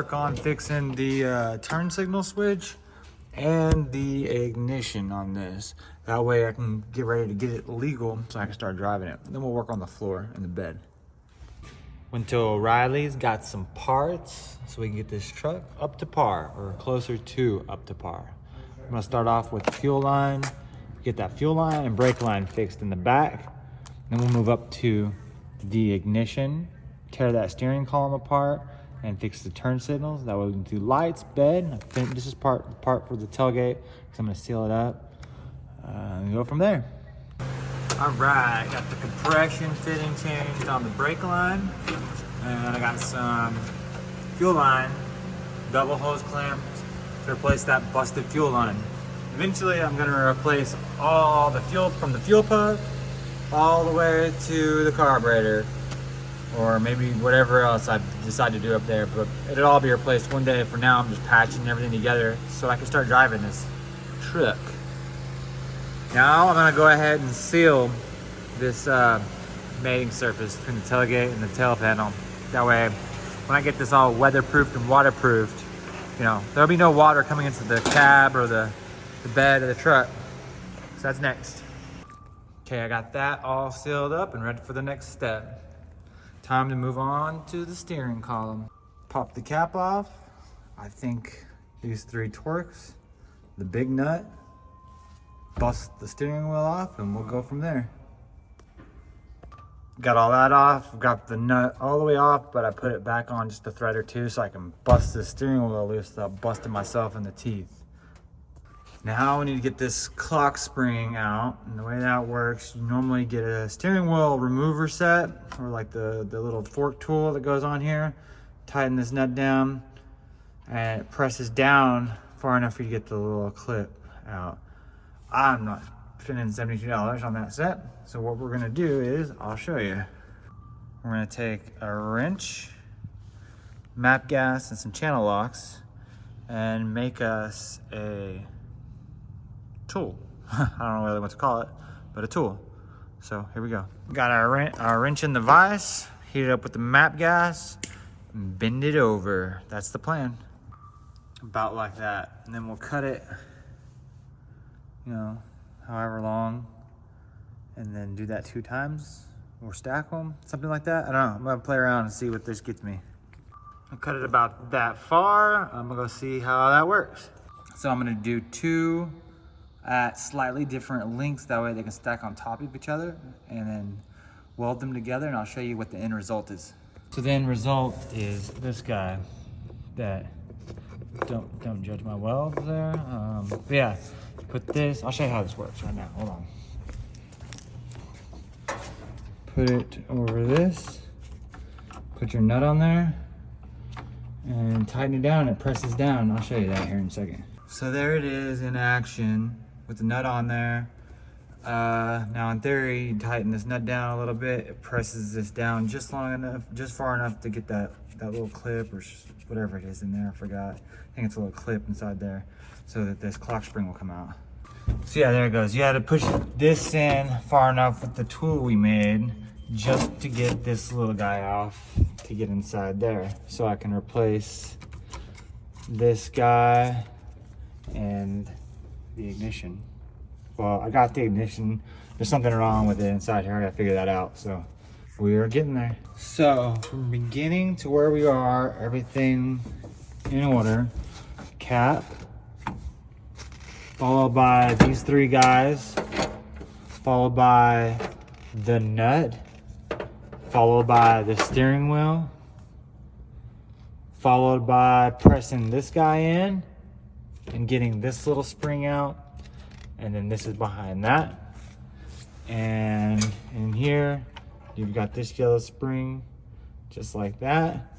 work on fixing the turn signal switch and the ignition on this. That way I can get ready to get it legal so I can start driving it. Then we'll work on the floor and the bed. Went to O'Reilly's, got some parts so we can get this truck up to par, or closer to up to par. I'm gonna start off with the fuel line, get that fuel line and brake line fixed in the back. Then we'll move up to the ignition, tear that steering column apart, and fix the turn signals. That way we can do lights, bed. This is part for the tailgate, because I'm gonna seal it up and go from there. All right, got the compression fitting changed on the brake line, and I got some fuel line double hose clamps to replace that busted fuel line. Eventually, I'm gonna replace all the fuel from the fuel pump all the way to the carburetor, or maybe whatever else I decide to do up there, but it'll all be replaced one day. For now, I'm just patching everything together so I can start driving this truck. Now I'm gonna go ahead and seal this mating surface between the tailgate and the tail panel. That way, when I get this all weatherproofed and waterproofed, you know, there'll be no water coming into the cab or the bed of the truck. So that's next. Okay, I got that all sealed up and ready for the next step. Time to move on to the steering column. Pop the cap off. I think these 3 Torx, the big nut, bust the steering wheel off, and we'll go from there. Got all that off, got the nut all the way off, but I put it back on just a thread or two so I can bust the steering wheel loose without busting myself in the teeth. Now we need to get this clock spring out, and the way that works, you normally get a steering wheel remover set, or like the little fork tool that goes on here. Tighten this nut down, and it presses down far enough for you to get the little clip out. I'm not spending $72 on that set, so what we're gonna do is, I'll show you. We're gonna take a wrench, map gas, and some channel locks, and make us a tool. I don't know really what to call it, but a tool. So here we go. Got our wrench in the vise, heat it up with the map gas, and bend it over. That's the plan. About like that. And then we'll cut it, you know, however long, and then do that 2 times, or stack them, something like that. I don't know, I'm gonna play around and see what this gets me. I'll cut it about that far. I'm gonna go see how that works. So I'm gonna do 2 at slightly different lengths, that way they can stack on top of each other, and then weld them together, and I'll show you what the end result is. So the end result is this guy that, don't judge my welds there. But yeah, put this, I'll show you how this works right now, hold on. Put it over this, put your nut on there, and tighten it down, it presses down. I'll show you that here in a second. So there it is in action with the nut on there. Now in theory, you tighten this nut down a little bit, it presses this down just long enough, just far enough to get that little clip or whatever it is in there, I forgot. I think it's a little clip inside there so that this clock spring will come out. So yeah, there it goes. You had to push this in far enough with the tool we made just to get this little guy off to get inside there. So I can replace this guy and the ignition. Well, I got the ignition. There's something wrong with it inside here. I gotta figure that out. So we are getting there. So from beginning to where we are, everything in order. Cap, followed by these 3 guys, followed by the nut, followed by the steering wheel, followed by pressing this guy in and getting this little spring out, and then this is behind that. And in here, you've got this yellow spring, just like that.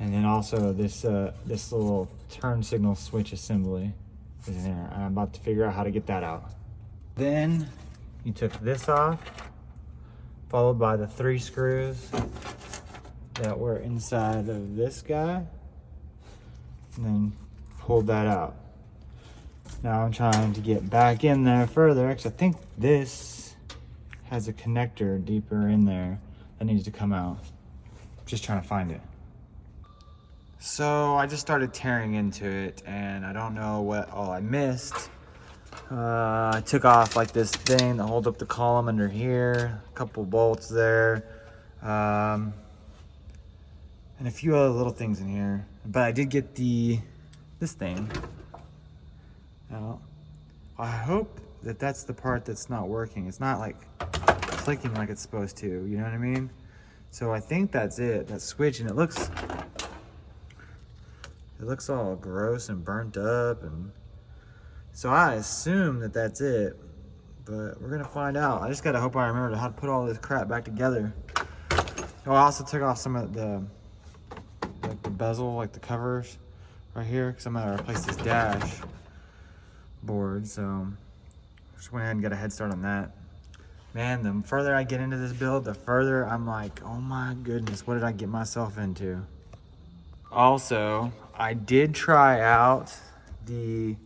And then also this this little turn signal switch assembly is in there. I'm about to figure out how to get that out. Then you took this off, followed by the 3 screws that were inside of this guy, and then pulled that out. Now I'm trying to get back in there further, because I think this has a connector deeper in there that needs to come out. Just trying to find it. So I just started tearing into it, and I don't know what all I missed. I took off like this thing to hold up the column under here, a couple bolts there, and a few other little things in here. But I did get this thing out. I hope that that's the part that's not working. It's not like clicking like it's supposed to, you know what I mean? So I think that's it, that switch, and it looks all gross and burnt up, and so I assume that that's it, but we're gonna find out. I just gotta hope I remember how to put all this crap back together. Oh, I also took off some of the bezel, like the covers right here, because I'm gonna replace this dash board, so just went ahead and got a head start on that. Man, the further I get into this build, the further I'm like, oh my goodness, what did I get myself into? Also, I did try out the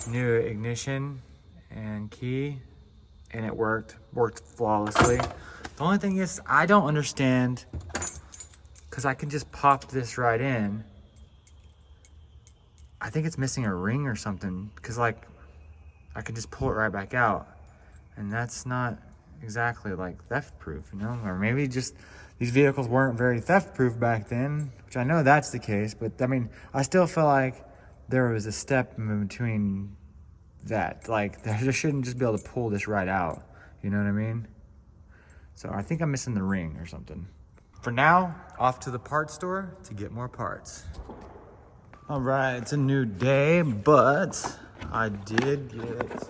new ignition and key, and it worked flawlessly. The only thing is, I don't understand, because I can just pop this right in. I think it's missing a ring or something, because like I can just pull it right back out, and that's not exactly like theft proof, you know? Or maybe just these vehicles weren't very theft proof back then, which I know that's the case, but I mean, I still feel like there was a step in between that. Like, they shouldn't just be able to pull this right out, you know what I mean? So I think I'm missing the ring or something. For now, off to the parts store to get more parts. All right, it's a new day, but I did get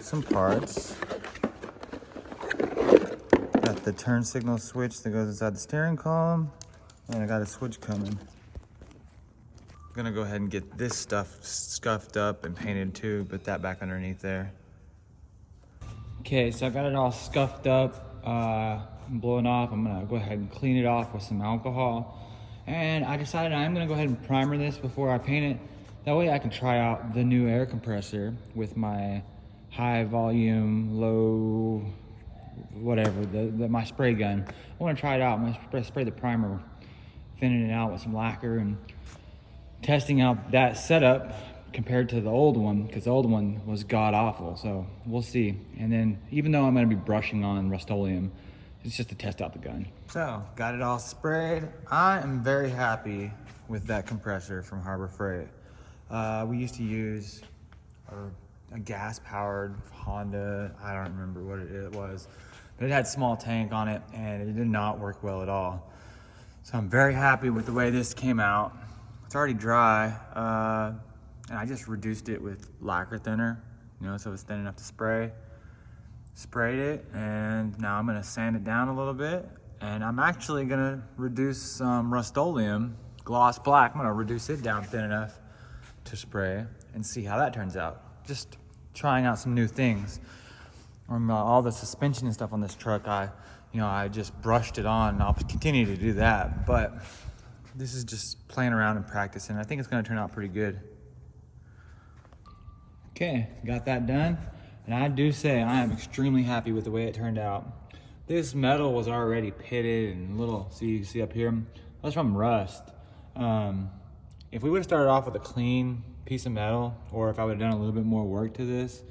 some parts. Got the turn signal switch that goes inside the steering column, and I got a switch coming. I'm gonna go ahead and get this stuff scuffed up and painted too, put that back underneath there. Okay, so I got it all scuffed up, blowing off. I'm gonna go ahead and clean it off with some alcohol. And I decided I'm gonna go ahead and primer this before I paint it. That way I can try out the new air compressor with my high volume, low, whatever, my spray gun. I wanna try it out. I'm gonna spray the primer, thinning it out with some lacquer, and testing out that setup compared to the old one, because the old one was god awful. So we'll see. And then even though I'm gonna be brushing on Rust-Oleum, it's just to test out the gun. So, got it all sprayed. I am very happy with that compressor from Harbor Freight. We used to use a gas-powered Honda, I don't remember what it was, but it had a small tank on it, and it did not work well at all. So I'm very happy with the way this came out. It's already dry, and I just reduced it with lacquer thinner, you know, so it's thin enough to spray. Sprayed it, and now I'm gonna sand it down a little bit, and I'm actually gonna reduce some Rust-Oleum gloss black. I'm gonna reduce it down thin enough to spray and see how that turns out. Just trying out some new things. All the suspension and stuff on this truck, I just brushed it on, and I'll continue to do that, but this is just playing around and practicing. I think it's gonna turn out pretty good. Okay, got that done. And I do say I am extremely happy with the way it turned out. This metal was already pitted and little, see, you see up here, that's from rust. If we would have started off with a clean piece of metal, or if I would have done a little bit more work to this,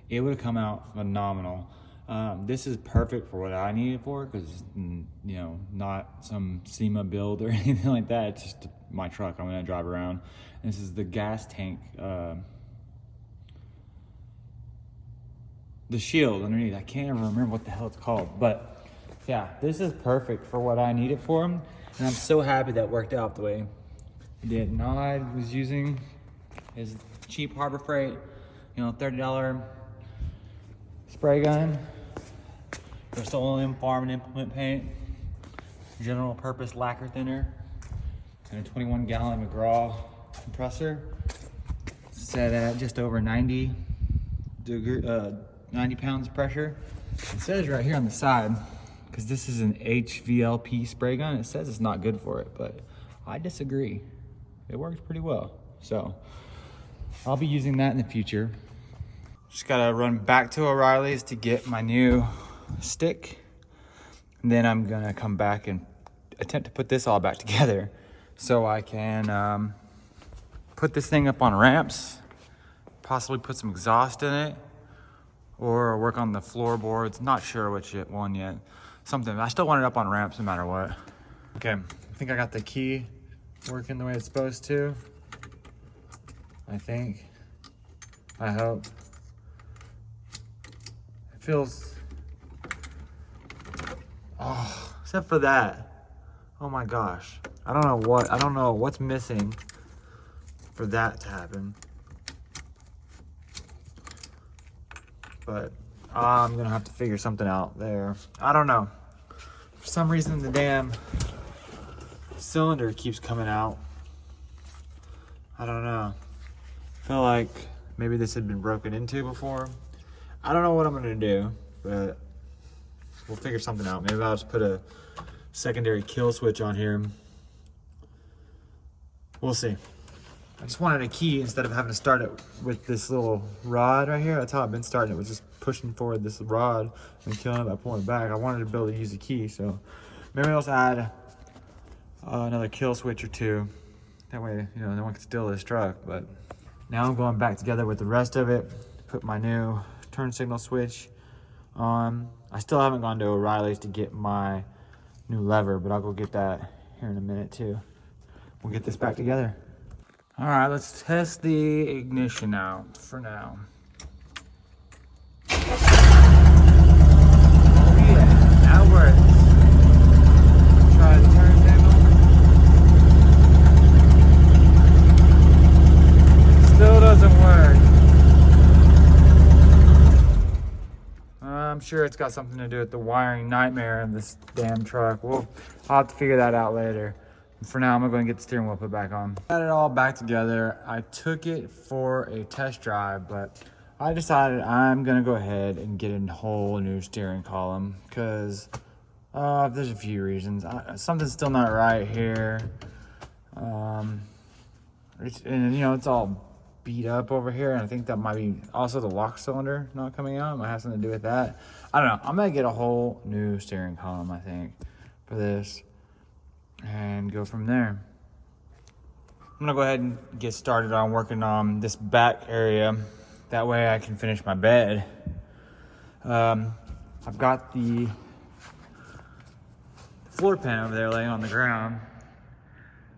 it would have come out phenomenal. This is perfect for what I need it for, because not some SEMA build or anything like that. It's just my truck I'm gonna drive around. And this is the gas tank, the shield underneath. I can't even remember what the hell it's called, but yeah, this is perfect for what I need it for, and I'm so happy that worked out the way it did. And all I was using is cheap Harbor Freight, $30 spray gun, Rust-Oleum farm and implement paint, general purpose lacquer thinner, and a 21-gallon McGraw compressor set at just over 90 pounds pressure. It says right here on the side, because this is an HVLP spray gun, it says it's not good for it, but I disagree. It works pretty well. So I'll be using that in the future. Just gotta run back to O'Reilly's to get my new stick. And then I'm gonna come back and attempt to put this all back together so I can put this thing up on ramps, possibly put some exhaust in it, or work on the floorboards. Not sure which one yet. Something. I still want it up on ramps no matter what. Okay, I think I got the key working the way it's supposed to. I think. I hope. It feels... Oh, except for that. Oh my gosh. I don't know what's missing for that to happen. But I'm gonna have to figure something out there. I don't know. For some reason the damn cylinder keeps coming out. I don't know. I feel like maybe this had been broken into before. I don't know what I'm gonna do, but we'll figure something out. Maybe I'll just put a secondary kill switch on here. We'll see. I just wanted a key instead of having to start it with this little rod right here. That's how I've been starting it, was just pushing forward this rod and killing it by pulling it back. I wanted to be able to use the key, so maybe I'll just add another kill switch or two. That way, you know, no one can steal this truck. But now I'm going back together with the rest of it, put my new turn signal switch on. I still haven't gone to O'Reilly's to get my new lever, but I'll go get that here in a minute too. We'll get this back together. All right, let's test the ignition out for now. Oh yeah, that works. Try the turn signal. Still doesn't work. I'm sure it's got something to do with the wiring nightmare of this damn truck. I'll have to figure that out later. For now, I'm gonna go and get the steering wheel put back on. Got it all back together. I took it for a test drive, but I decided I'm gonna go ahead and get a whole new steering column because there's a few reasons. Something's still not right here. And you know, it's all beat up over here, and I think that might be also the lock cylinder not coming out. It might have something to do with that. I don't know. I'm gonna get a whole new steering column, I think, for this, and go from there. I'm gonna go ahead and get started on working on this back area. That way I can finish my bed. I've got the floor pan over there laying on the ground.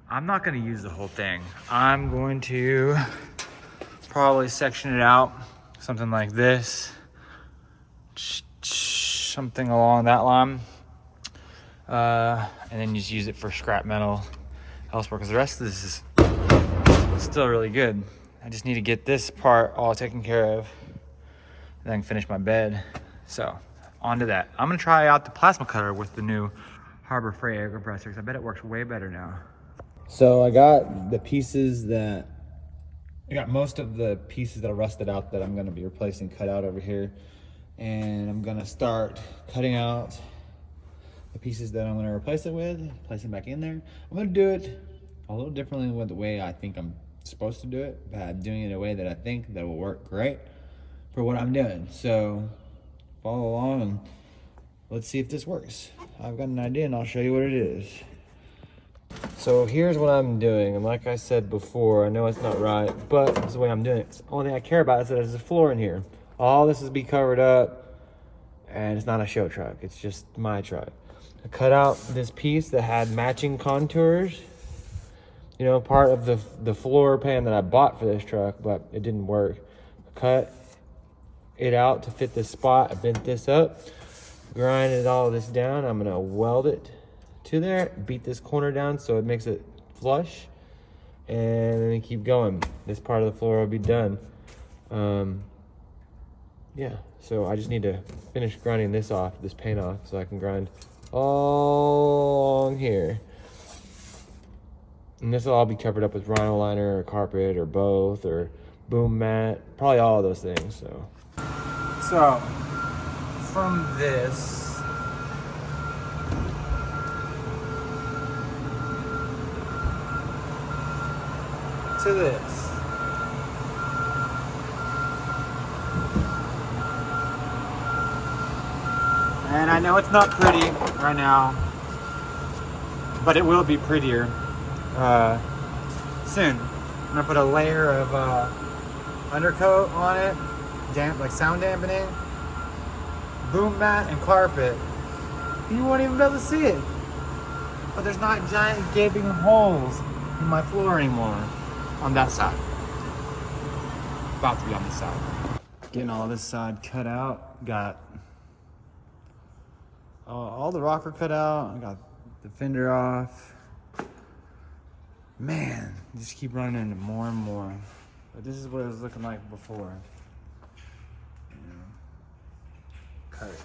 I'm not gonna use the whole thing. I'm going to probably section it out, something like this, something along that line, and then just use it for scrap metal elsewhere, because the rest of this is still really good. I just need to get this part all taken care of, and then I can finish my bed. So on to that. I'm gonna try out the plasma cutter with the new Harbor Freight air compressor, because I bet it works way better now. So I got the pieces that I got most of the pieces that are rusted out that I'm gonna be replacing cut out over here. And I'm gonna start cutting out the pieces that I'm gonna replace it with, place them back in there. I'm gonna do it a little differently than the way I think I'm supposed to do it, but I'm doing it in a way that I think that will work great for what I'm doing. So follow along and let's see if this works. I've got an idea and I'll show you what it is. So here's what I'm doing, and like I said before, I know it's not right, but this is the way I'm doing it. The only thing I care about is that there's a floor in here. All this is be covered up, and it's not a show truck, it's just my truck. I cut out this piece that had matching contours, you know, part of the floor pan that I bought for this truck, but it didn't work. I cut it out to fit this spot. I bent this up, grinded all this down. I'm gonna weld it to there, beat this corner down so it makes it flush, and then keep going. This part of the floor will be done. Yeah, so I just need to finish grinding this off, this paint off, so I can grind all along here. And this will all be covered up with rhino liner or carpet or both, or boom mat, probably all of those things. So from this to this. And I know it's not pretty right now, but it will be prettier soon. I'm gonna put a layer of undercoat on it, like sound dampening, boom mat, and carpet. You won't even be able to see it. But there's not giant gaping holes in my floor anymore on that side. About to be on this side. Getting all this side cut out. Got all the rocker cut out. I got the fender off. Man, just keep running into more and more. But this is what it was looking like before. You know, cut it.